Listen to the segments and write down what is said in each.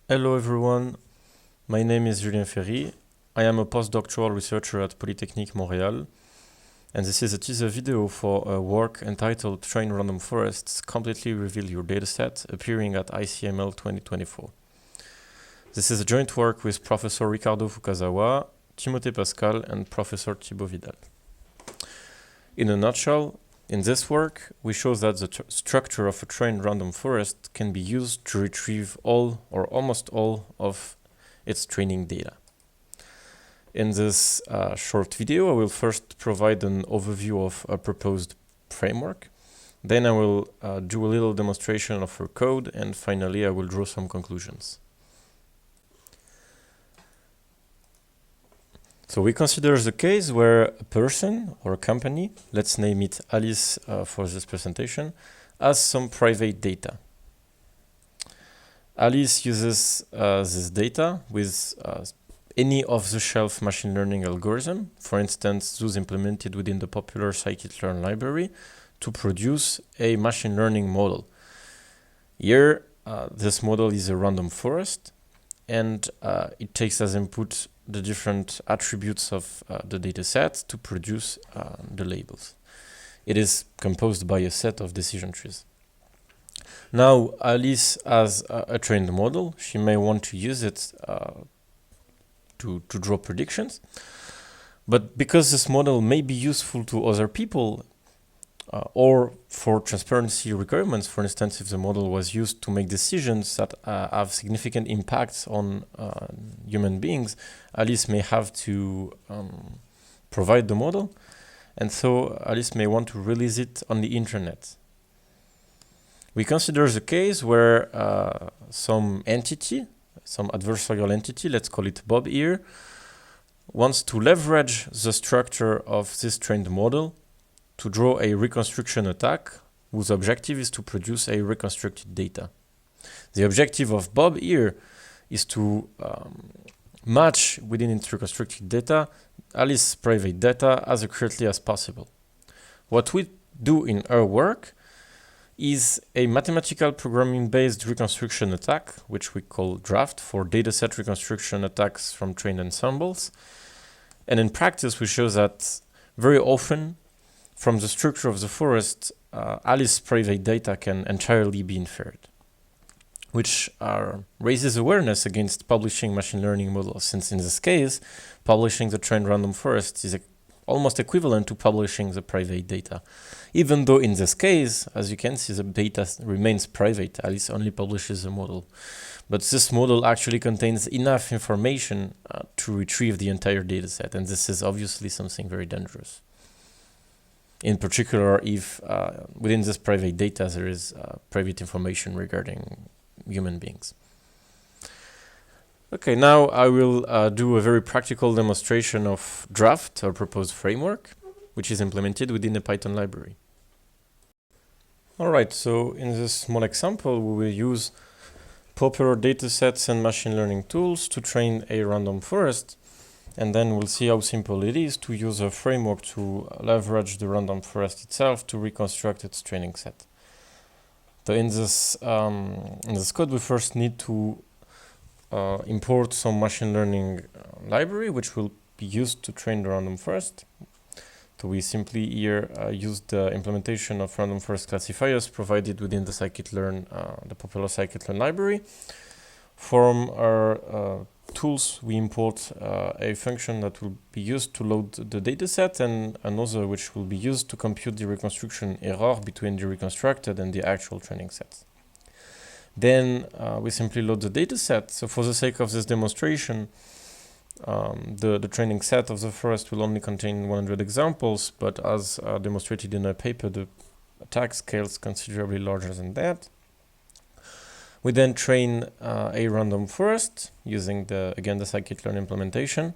Hello everyone, my name is Julien Ferry. I am a postdoctoral researcher at Polytechnique Montréal, and this is a teaser video for a work entitled Train Random Forests Completely Reveal Your Dataset, appearing at ICML 2024. This is a joint work with Professor Ricardo Fukasawa, Timothée Pascal, and Professor Thibaut Vidal. In a nutshell, in this work, we show that the structure of a trained random forest can be used to retrieve all or almost all of its training data. In this short video, I will first provide an overview of a proposed framework. Then I will do a little demonstration of her code, and finally I will draw some conclusions. So we consider the case where a person or a company, let's name it Alice for this presentation, has some private data. Alice uses this data with any off-the-shelf machine learning algorithm, for instance, those implemented within the popular scikit-learn library, to produce a machine learning model. Here, this model is a random forest, and it takes as input the different attributes of the data set to produce the labels. It is composed by a set of decision trees. Now, Alice has a trained model. She may want to use it to draw predictions. But because this model may be useful to other people, or for transparency requirements, for instance, if the model was used to make decisions that have significant impacts on human beings, Alice may have to provide the model, and so Alice may want to release it on the internet. We consider the case where some entity, some adversarial entity, let's call it Bob here, wants to leverage the structure of this trained model to draw a reconstruction attack whose objective is to produce a reconstructed data. The objective of Bob here is to match within its reconstructed data Alice's private data as accurately as possible. What we do in our work is a mathematical programming-based reconstruction attack, which we call draft, for dataset reconstruction attacks from trained ensembles. And in practice, we show that very often, from the structure of the forest, Alice's private data can entirely be inferred, which raises awareness against publishing machine learning models, since in this case, publishing the trained random forest is almost equivalent to publishing the private data. Even though in this case, as you can see, the data remains private, Alice only publishes the model. But this model actually contains enough information to retrieve the entire dataset, and this is obviously something very dangerous. In particular, if within this private data there is private information regarding human beings. Okay, now I will do a very practical demonstration of draft, or proposed framework, which is implemented within a Python library. Alright, so in this small example, we will use popular datasets and machine learning tools to train a random forest. And then we'll see how simple it is to use a framework to leverage the random forest itself to reconstruct its training set. So in this code, we first need to import some machine learning library, which will be used to train the random forest. So we simply here use the implementation of random forest classifiers provided within the scikit-learn, the popular scikit-learn library. From our tools, we import a function that will be used to load the dataset, and another which will be used to compute the reconstruction error between the reconstructed and the actual training set. Then we simply load the dataset. So for the sake of this demonstration, the training set of the forest will only contain 100 examples, but as demonstrated in our paper, the attack scales considerably larger than that. We then train a random forest using again the scikit-learn implementation,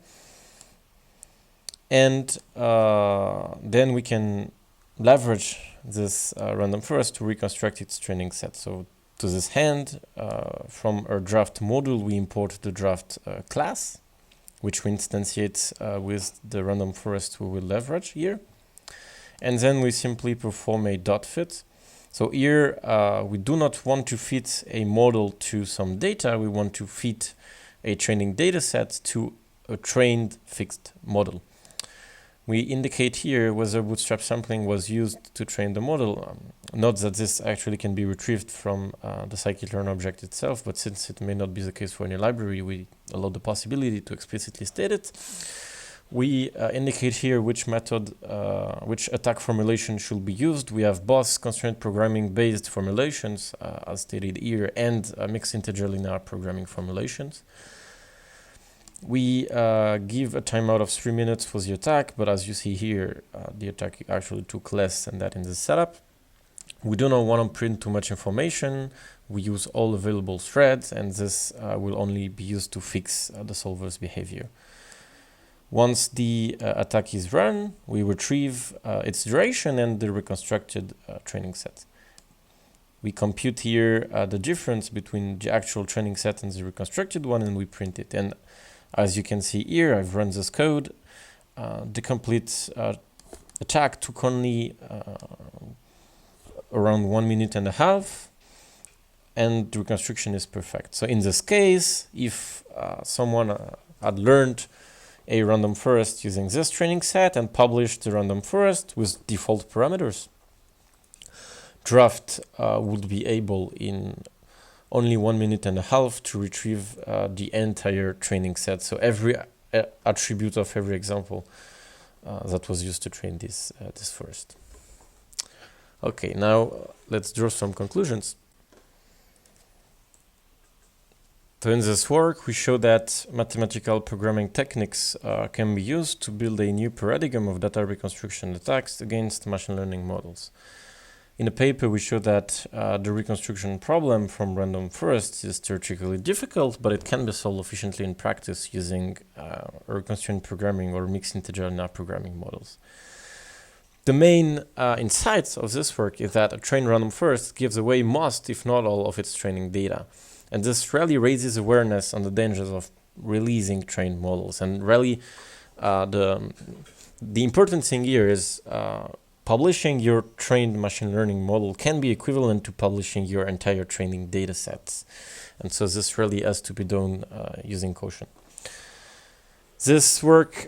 and then we can leverage this random forest to reconstruct its training set. So to this end, from our draft module, we import the draft class, which we instantiate with the random forest we will leverage here, and then we simply perform a dot fit So here we do not want to fit a model to some data. We want to fit a training data set to a trained fixed model. We indicate here whether bootstrap sampling was used to train the model. Note that this actually can be retrieved from the scikit-learn object itself, but since it may not be the case for any library, we allow the possibility to explicitly state it. We indicate here which method, which attack formulation should be used. We have both constraint programming based formulations, as stated here, and mixed integer linear programming formulations. We give a timeout of 3 minutes for the attack, but as you see here, the attack actually took less than that in the setup. We do not want to print too much information. We use all available threads, and this will only be used to fix the solver's behavior. Once the attack is run, we retrieve its duration and the reconstructed training set. We compute here the difference between the actual training set and the reconstructed one, and we print it. And as you can see here, I've run this code. The complete attack took only around 1.5 minutes, and the reconstruction is perfect. So in this case, if someone had learned a random forest using this training set and published the random forest with default parameters, Draft would be able in only 1.5 minutes to retrieve the entire training set. So every attribute of every example that was used to train this forest. Okay, now let's draw some conclusions. So in this work, we show that mathematical programming techniques can be used to build a new paradigm of data reconstruction attacks against machine learning models. In the paper, we show that the reconstruction problem from random forests is theoretically difficult, but it can be solved efficiently in practice using reconstruction programming or mixed integer linear programming models. The main insights of this work is that a trained random forest gives away most, if not all, of its training data. And this really raises awareness on the dangers of releasing trained models. And really, the important thing here is publishing your trained machine learning model can be equivalent to publishing your entire training data sets. And so this really has to be done using caution. This work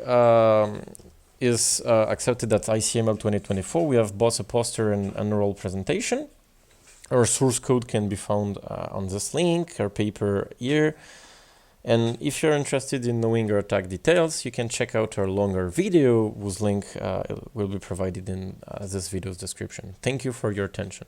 is accepted at ICML 2024. We have both a poster and an oral presentation. Our source code can be found on this link, our paper here. And if you're interested in knowing our attack details, you can check out our longer video, whose link will be provided in this video's description. Thank you for your attention.